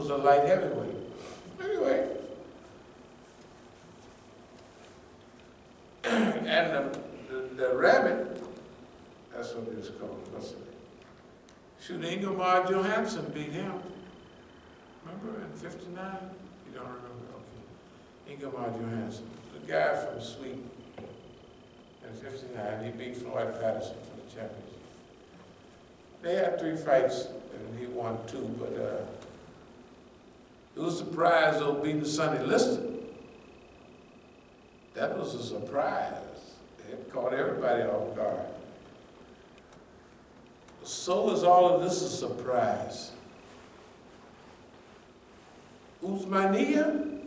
was a light heavyweight. Anyway, and the rabbit, that's what it was called. What's it? Shoot, Ingemar Johansson beat him. Remember in '59? You don't remember? Okay. Ingemar Johansson, the guy from Sweden. In '59, he beat Floyd Patterson for the championship. They had 3 fights, and he won 2, but it was a surprise though beating Sonny Liston. That was a surprise. It caught everybody off guard. So is all of this a surprise. Uthmaniyah,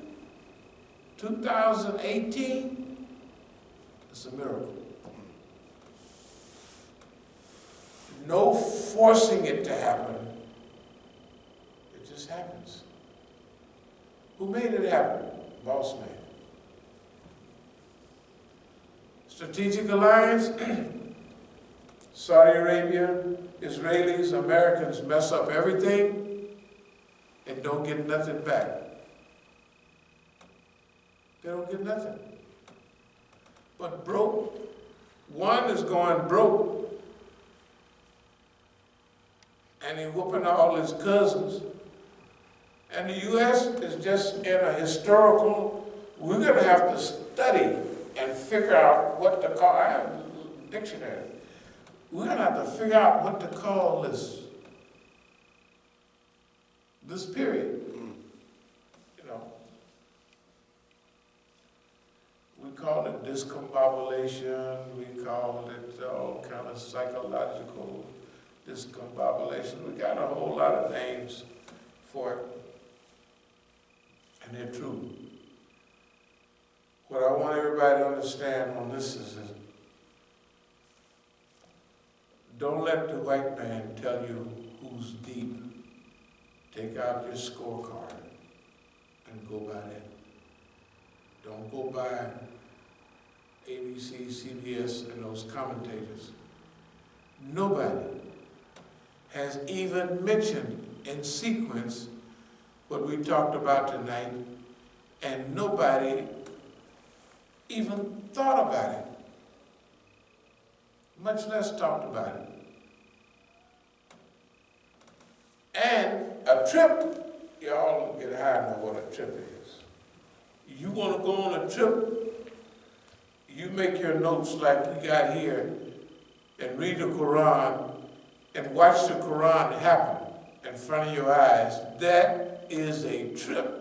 2018, it's a miracle. No forcing it to happen. It just happens. Who made it happen? Boss man. Strategic alliance, Saudi Arabia, Israelis, Americans mess up everything and don't get nothing back. They don't get nothing. But broke, one is going broke and he's whooping all his cousins. And the U.S. is just in a historical, we're going to have to study and figure out what to call, I have a dictionary. We're going to have to figure out what to call this period. You know, we call it discombobulation, we call it all kind of psychological discombobulation. We got a whole lot of names for it, and they're true. What I want everybody to understand on this is that don't let the white man tell you who's deep. Take out your scorecard and go by that. Don't go by ABC, CBS, and those commentators. Nobody has even mentioned in sequence what we talked about tonight, and nobody even thought about it, much less talked about it. And a trip, y'all get high and know what a trip is. You want to go on a trip, you make your notes like we got here and read the Quran and watch the Quran happen in front of your eyes. That is a trip.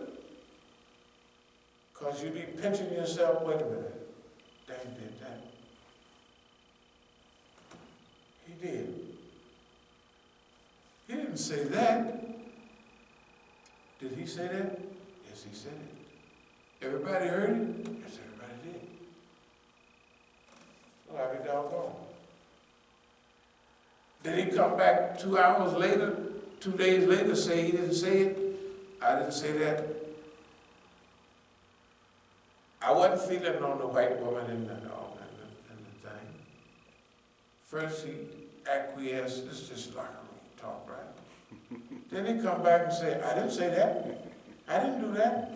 Because you be pinching yourself, wait a minute, Dan did that. He did. He didn't say that. Did he say that? Yes, he said it. Everybody heard it? Yes, everybody did. Well, I'll be doggone. Did he come back 2 hours later, 2 days later, say he didn't say it? I didn't say that. I wasn't feeling on the white woman in the thing. First he acquiesced, this is just locker room talk, right? Then he come back and say, I didn't say that. I didn't do that.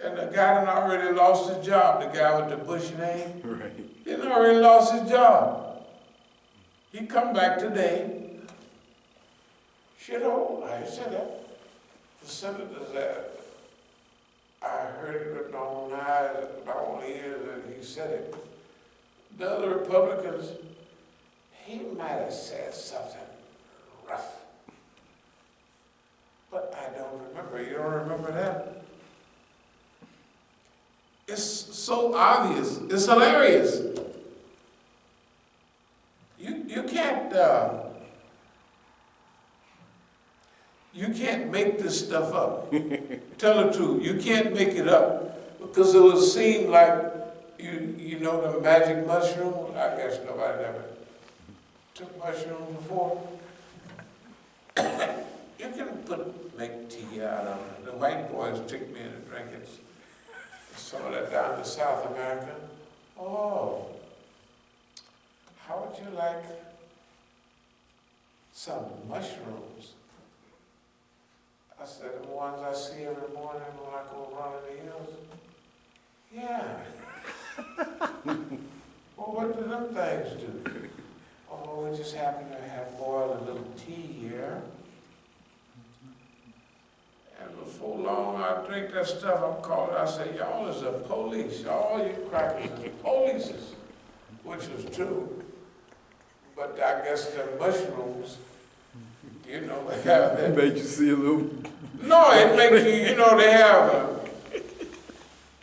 And the guy had already lost his job, the guy with the Bush name. Right. He had already lost his job. He come back today. Shithole, I said that. The senators that I heard it with my own eyes, my own ears, and he said it. The other Republicans, he might have said something rough. But I don't remember. You don't remember that? It's so obvious. It's hilarious. You can't make this stuff up. Tell the truth. You can't make it up because it would seem like you know the magic mushroom. I guess nobody ever took mushrooms before. You can make tea out of it. The white boys took me into drinking some of that down to South America. Oh, how would you like some mushrooms? I said, the ones I see every morning when I go running the hills? Yeah. Well, what do them things do? Oh, we just happen to have boiled a little tea here. And before long, I drink that stuff, I'm called, I say, y'all is the police. All you crackers is the polices. Which was true. But I guess the mushrooms, you know, they have that. It made you see a little. No, it makes you, you know, they have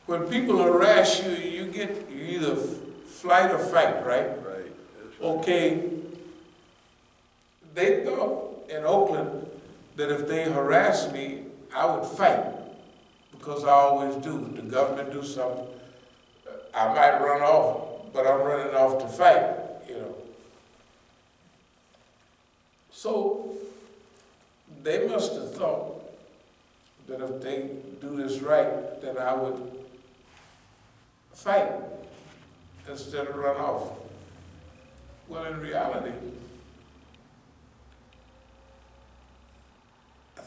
when people harass you, you either flight or fight, right? Right. Okay. They thought in Oakland that if they harassed me, I would fight. Because I always do. If the government do something, I might run off, but I'm running off to fight, you know. So they must have thought that if they do this right, then I would fight instead of run off. Well, in reality,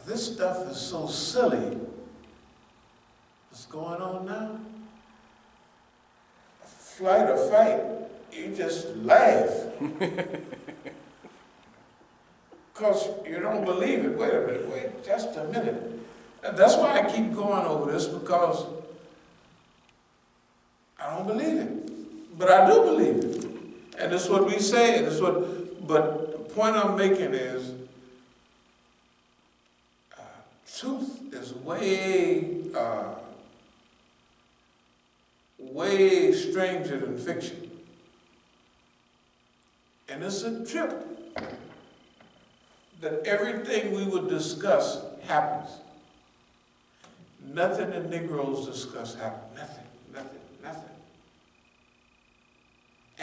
this stuff is so silly. What's going on now? Flight or fight, you just laugh. Because you don't believe it. Wait a minute, wait just a minute. And that's why I keep going over this, because I don't believe it. But I do believe it. And that's what we say, and that's what, but the point I'm making is, truth is way stranger than fiction. And it's a trip that everything we would discuss happens. Nothing the Negroes discuss happens. Nothing.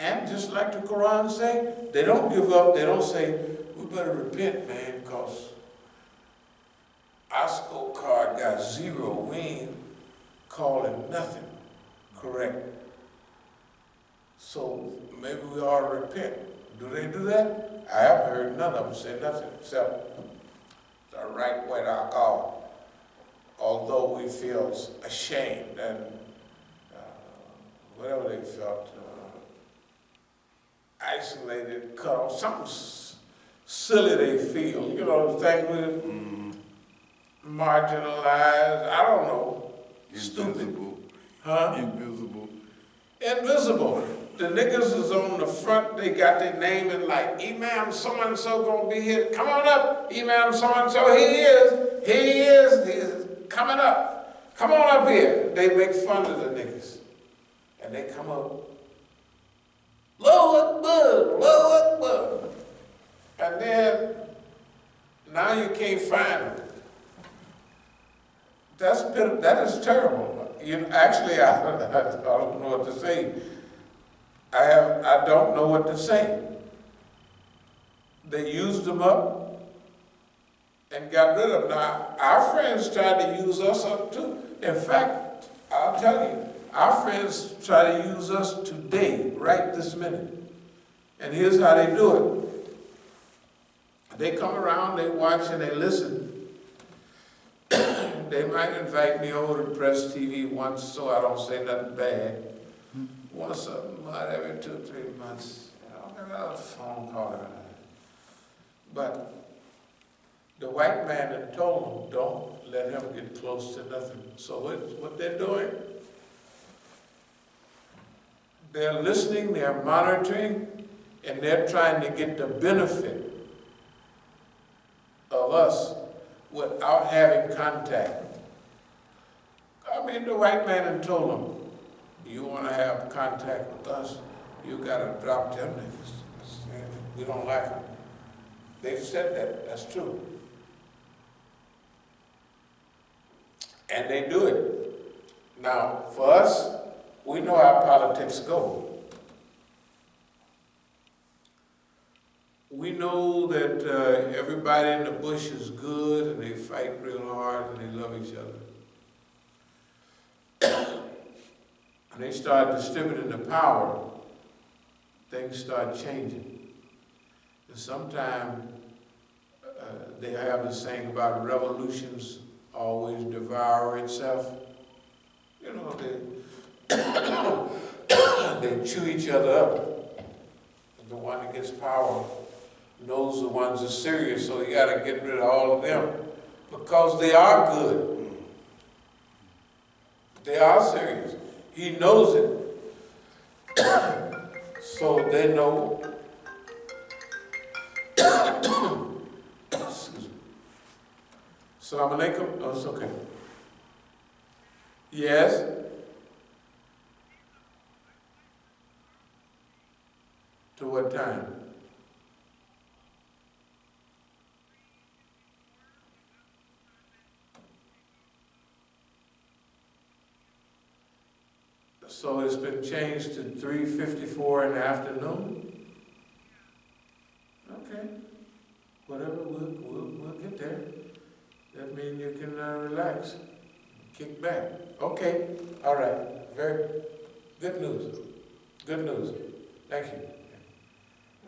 And just like the Quran say, they don't give up. They don't say, we better repent, man, because our scorecard got 0. We ain't calling nothing correct. So maybe we ought to repent. Do they do that? I haven't heard none of them say nothing except the right way to call. Although we feel ashamed and whatever they felt, isolated, cut off, something silly they feel. You know, the thing with marginalized, I don't know, Invisible. stupid. Huh? Invisible. Invisible. The niggas is on the front, they got their name in like, Imam so-and-so gonna be here. Come on up, Imam so-and-so, he is coming up. Come on up here. They make fun of the niggas. And they come up, Allahu Akbar. And then, now you can't find them. That is terrible. Actually, I don't know what to say. I don't know what to say. They used them up and got rid of them. Now, our friends tried to use us up too. In fact, I'll tell you, our friends try to use us today, right this minute. And here's how they do it. They come around, they watch, and they listen. They might invite me over to Press TV once so I don't say nothing bad. Once a month, every 2 or 3 months. I got a phone call every night. But the white man had told them, don't let him get close to nothing. So what they're doing, they're listening, they're monitoring, and they're trying to get the benefit of us without having contact. I mean, the white man had told them, you want to have contact with us, you got to drop them niggas. We don't like them. They've said that. That's true. And they do it. Now, for us, we know how politics go. We know that everybody in the bush is good and they fight real hard and they love each other. And they start distributing the power, things start changing. And sometimes they have this saying about revolutions always devour itself. You know, they chew each other up. The one that gets power knows the ones that are serious, so you got to get rid of all of them because they are good. They are serious. He knows it. So they know. Excuse me. Assalamu alaikum. Oh, it's okay. Yes? To what time? So it's been changed to 3:54 in the afternoon? Okay. Whatever, we'll get there. That means you can relax, kick back. Okay, all right. Very good news. Good news. Thank you.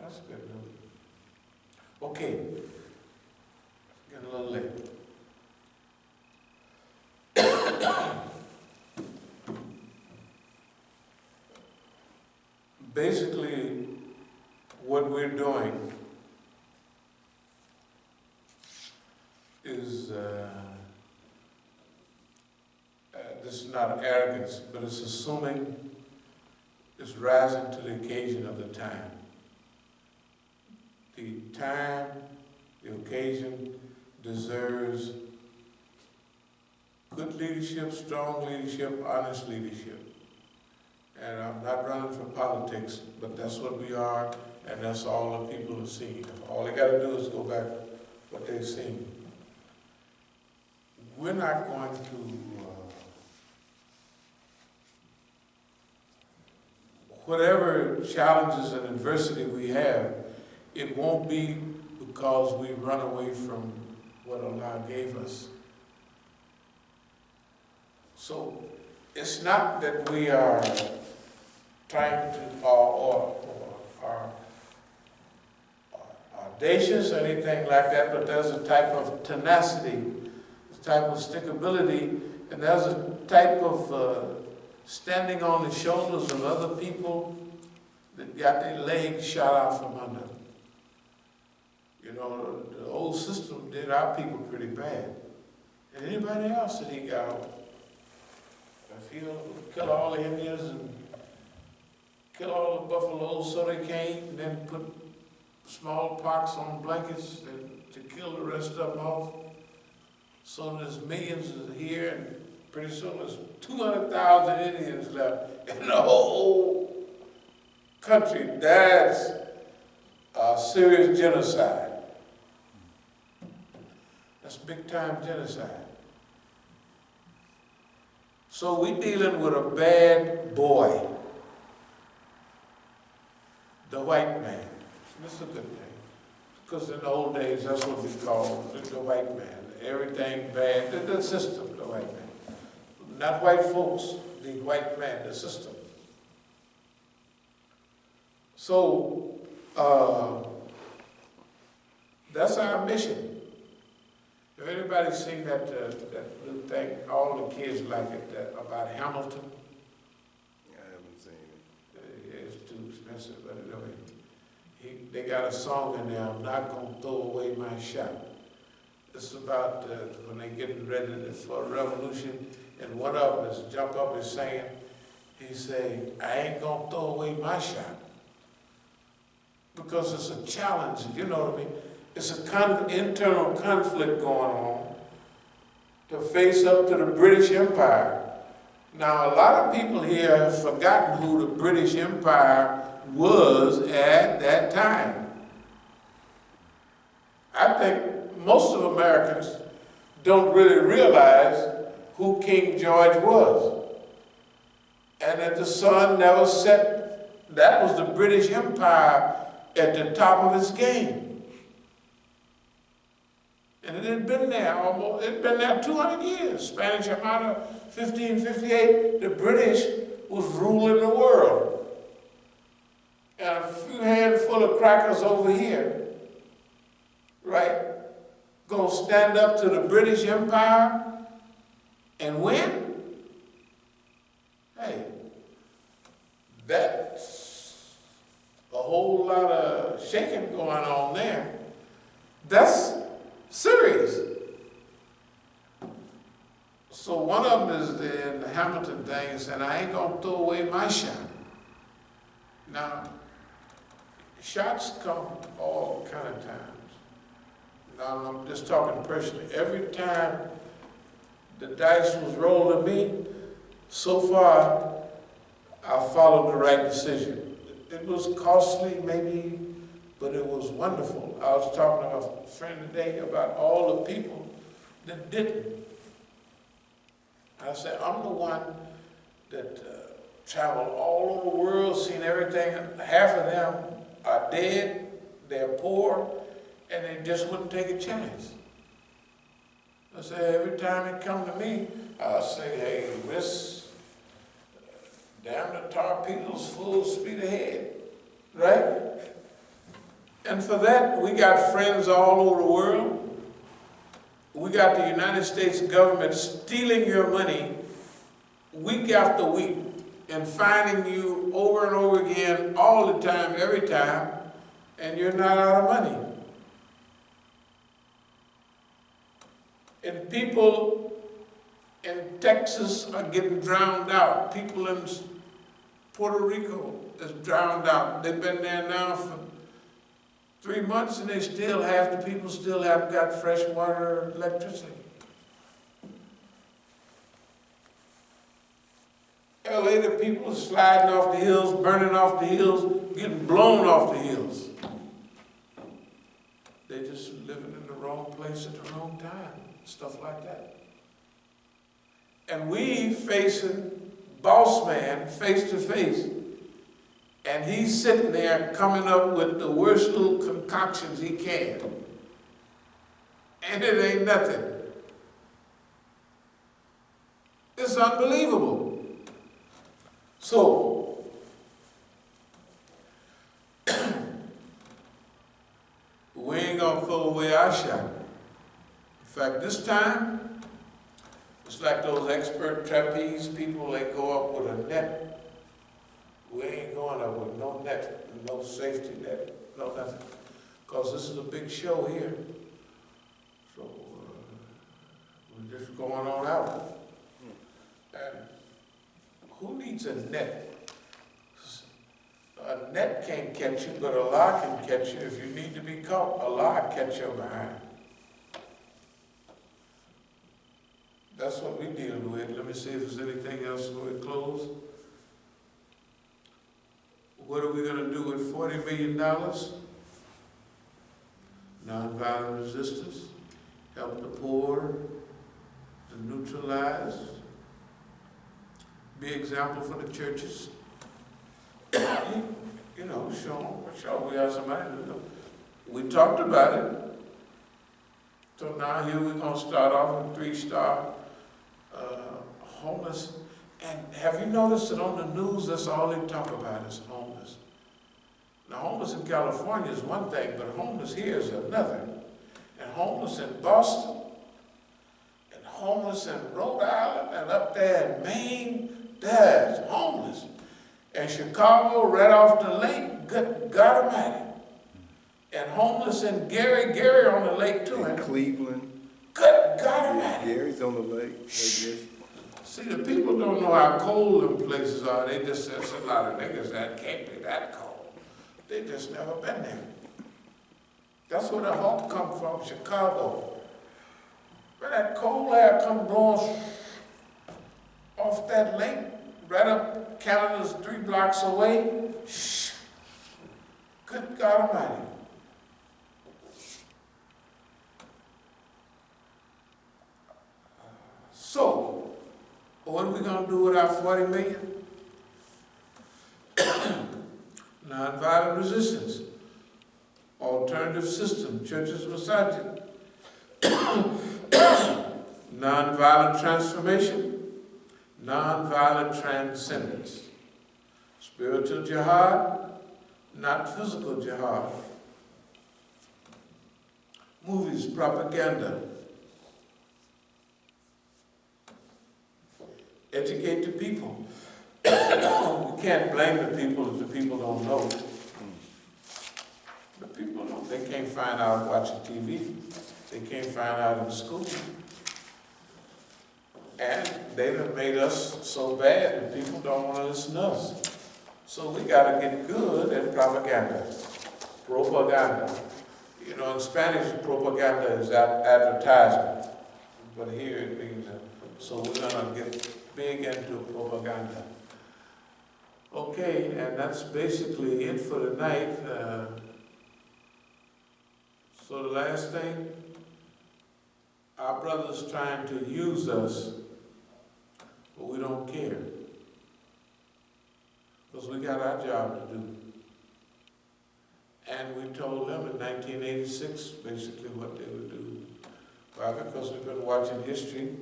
That's good news. Okay. Getting a little late. Basically, what we're doing is, this is not arrogance, but it's assuming, it's rising to the occasion of the time. The time, the occasion deserves good leadership, strong leadership, honest leadership. And I'm not running for politics, but that's what we are, and that's all the people have seen. All they got to do is go back what they've seen. We're not going to, whatever challenges and adversity we have, it won't be because we run away from what Allah gave us. So it's not that we are trying to, or audacious or anything like that, but there's a type of tenacity, a type of stickability, and there's a type of standing on the shoulders of other people that got their legs shot out from under. You know, the old system did our people pretty bad. And anybody else that he got on. If he'll kill all the Indians and kill all the buffaloes so they can't eat, and then put smallpox on blankets to kill the rest of them off. So there's millions here, and pretty soon there's 200,000 Indians left in the whole country. That's a serious genocide. That's big time genocide. So we're dealing with a bad boy, the white man. This is a good thing, because in the old days, that's what we called the white man. Everything bad, the system, the white man. Not white folks, the white man, the system. So, that's our mission. If anybody's seen that little thing, all the kids like it, about Hamilton. I haven't seen it. Yeah, it's too expensive, but anyway. They got a song in there, I'm not going to throw away my shot. It's about when they're getting ready for a revolution, and one of them is jump up and saying, he say, I ain't going to throw away my shot. Because it's a challenge, you know what I mean? It's an internal conflict going on to face up to the British Empire. Now, a lot of people here have forgotten who the British Empire was at that time. I think most of Americans don't really realize who King George was. And that the sun never set. That was the British Empire at the top of its game. And it had been there almost, it had been there 200 years. Spanish Armada, 1558, the British was ruling the world. And a few handful of crackers over here, right? gonna stand up to the British Empire and win? Hey, that's a whole lot of shaking going on there. That's serious. So one of them is the Hamilton thing, and I ain't gonna throw away my shot. Now, shots come all kind of times. Now, I'm just talking personally. Every time the dice was rolled to me, so far, I followed the right decision. It was costly, maybe, but it was wonderful. I was talking to a friend today about all the people that didn't. I said, I'm the one that traveled all over the world, seen everything. Half of them are dead, they're poor, and they just wouldn't take a chance. I said, every time it come to me, I'll say, hey, miss, damn the torpedoes full speed ahead, right? And for that, we got friends all over the world. We got the United States government stealing your money week after week and finding you over and over again all the time, every time, and you're not out of money. And people in Texas are getting drowned out. People in Puerto Rico is drowned out. They've been there now for 3 months and half the people still haven't got fresh water or electricity. LA, the people are sliding off the hills, burning off the hills, getting blown off the hills. They're just living in the wrong place at the wrong time, stuff like that. And we facing boss man face to face. And he's sitting there coming up with the worst little concoctions he can. And it ain't nothing. It's unbelievable. So, we ain't gonna throw away our shot. In fact, this time, it's like those expert trapeze people, they go up with a net. We ain't going up with no net, no safety net, no nothing. Because this is a big show here. So we're just going on out. And who needs a net? A net can't catch you, but Allah can catch you. If you need to be caught, Allah will catch you behind. That's what we're dealing with. Let me see if there's anything else before we close. What are we going to do with $40 million? Nonviolent resistance, help the poor, to neutralize, be example for the churches. You know, show we have somebody to do. We talked about it. So now here we're going to start off with 3-star homeless. And have you noticed that on the news, that's all they talk about is homeless? Now, homeless in California is one thing, but homeless here is another. And homeless in Boston, and homeless in Rhode Island, and up there in Maine, there's homeless. And Chicago, right off the lake, good God Almighty. And homeless in Gary on the lake too. In Cleveland. Good God Almighty. Gary's on the lake, I guess. See, the people don't know how cold them places are. They just say, a lot of niggas that can't be that cold. They just never been there. That's where the hope come from, Chicago. Where that cold air come blowing off that lake, right up Canada's 3 blocks away. Shh. Good God Almighty. So, what are we going to do with our 40 million? Nonviolent resistance, alternative system, churches, Masjid. Nonviolent transformation, nonviolent transcendence. Spiritual jihad, not physical jihad. movies, propaganda. Educate the people. You can't blame the people if the people don't know. The people don't, they can't find out watching TV. They can't find out in school. And they done made us so bad that people don't want to listen to us. So we got to get good at propaganda. Propaganda. You know, in Spanish, propaganda is advertisement. But here it means, so we're going to get big into propaganda. Okay, and that's basically it for tonight. So the last thing, our brother's trying to use us, but we don't care. Because we got our job to do. And we told them in 1986 basically what they would do. Why? Because we've been watching history,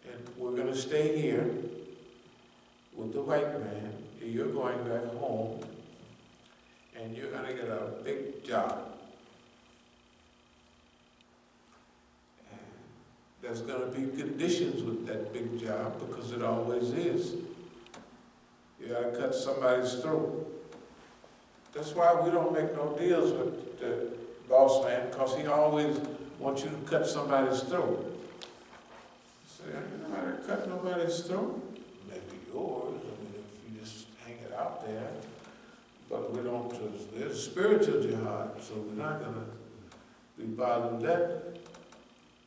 and we're going to stay here with the white man. You're going back home, and you're going to get a big job. There's going to be conditions with that big job, because it always is. You got to cut somebody's throat. That's why we don't make no deals with the boss man, because he always wants you to cut somebody's throat. Say, you know how to cut nobody's throat? Maybe yours. I mean, if you just hang it out there. But we don't. There's a spiritual jihad, so we're not going to be bothered with that.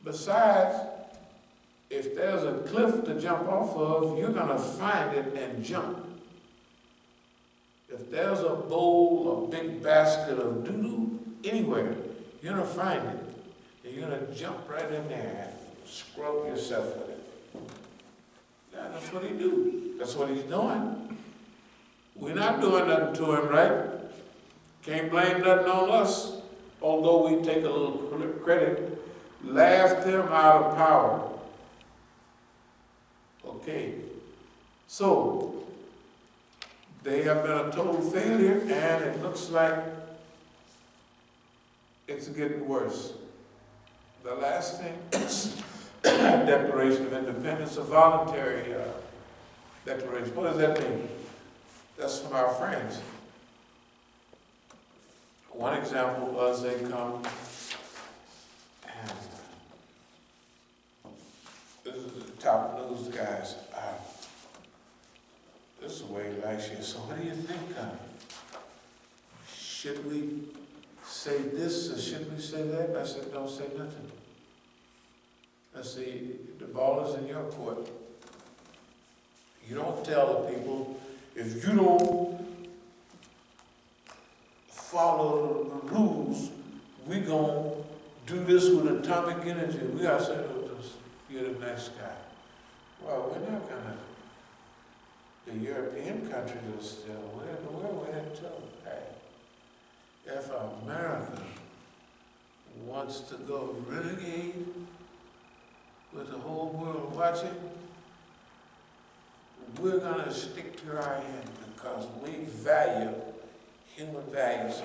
Besides, if there's a cliff to jump off of, you're going to find it and jump. If there's a bowl, a big basket of doo-doo anywhere, you're going to find it. And you're going to jump right in there and scrub yourself with it. Now, that's what he do. That's what he's doing. We're not doing nothing to him, right? Can't blame nothing on us, although we take a little credit. Laughed him out of power. Okay. So, they have been a total failure, and it looks like it's getting worse. The last thing, Declaration of Independence, a voluntary declaration. What does that mean? That's from our friends. One example was they come, and this is the top news guys. This is way last year. So what do you think? Should we say this or should we say that? I said, don't say nothing. I see, the ball is in your court. You don't tell the people, if you don't follow the rules, we gonna do this with atomic energy. We gotta say, you're the nice guy. Well, we're not gonna. The European countries are still, where in the world we're into? Hey, if America wants to go renegade with the whole world watching, we're gonna stick to our end because we value human values.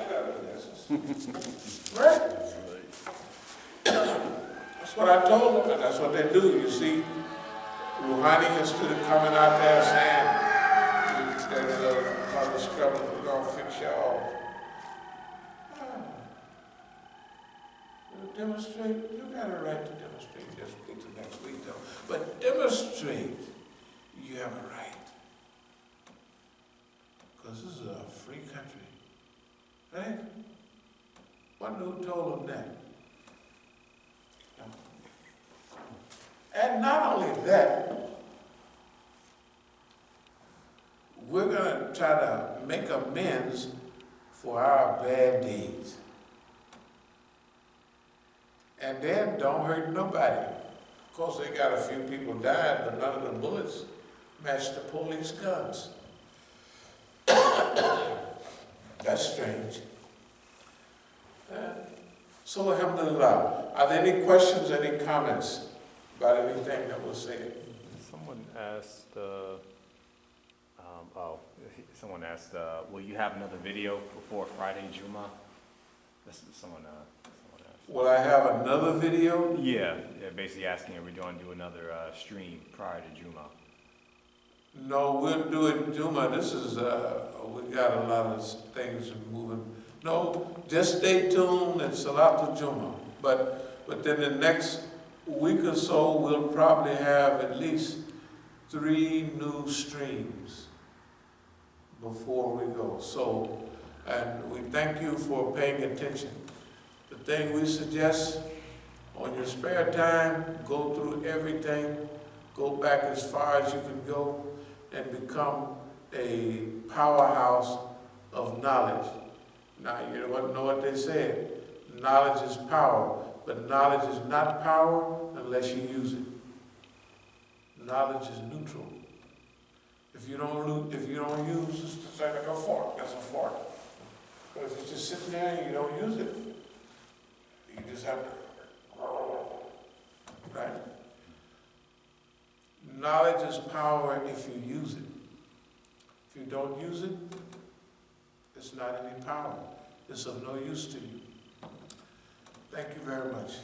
Right? That's what I told them, and that's what they do. You see, Rouhani instead of coming out there saying, Mother Scrubber, we're going to fix y'all. Demonstrate, you got a right to demonstrate, just wait till next week though. But demonstrate, you have a right. Because this is a free country, right? Wonder who told them that? And not only that, we're going to try to make amends for our bad deeds. And then don't hurt nobody. Of course, they got a few people died, but none of the bullets matched the police guns. That's strange. So, alhamdulillah, are there any questions, any comments about anything that was said? Someone asked, will you have another video before Friday, Juma? This is someone asked. Will I have another video? Yeah, basically asking if we're going to do another stream prior to Juma. No, we'll do it Juma. This is, we got a lot of things moving. No, just stay tuned and Salat Juma. But then the next week or so, we'll probably have at least 3 new streams before we go. So, and we thank you for paying attention. The thing we suggest, on your spare time, go through everything, go back as far as you can go, and become a powerhouse of knowledge. Now, you know what they said, knowledge is power, but knowledge is not power unless you use it. Knowledge is neutral. If you don't use, it's like a fork, that's a fork. But if it's just sitting there and you don't use it, you just have to, right? Knowledge is power if you use it. If you don't use it, it's not any power. It's of no use to you. Thank you very much.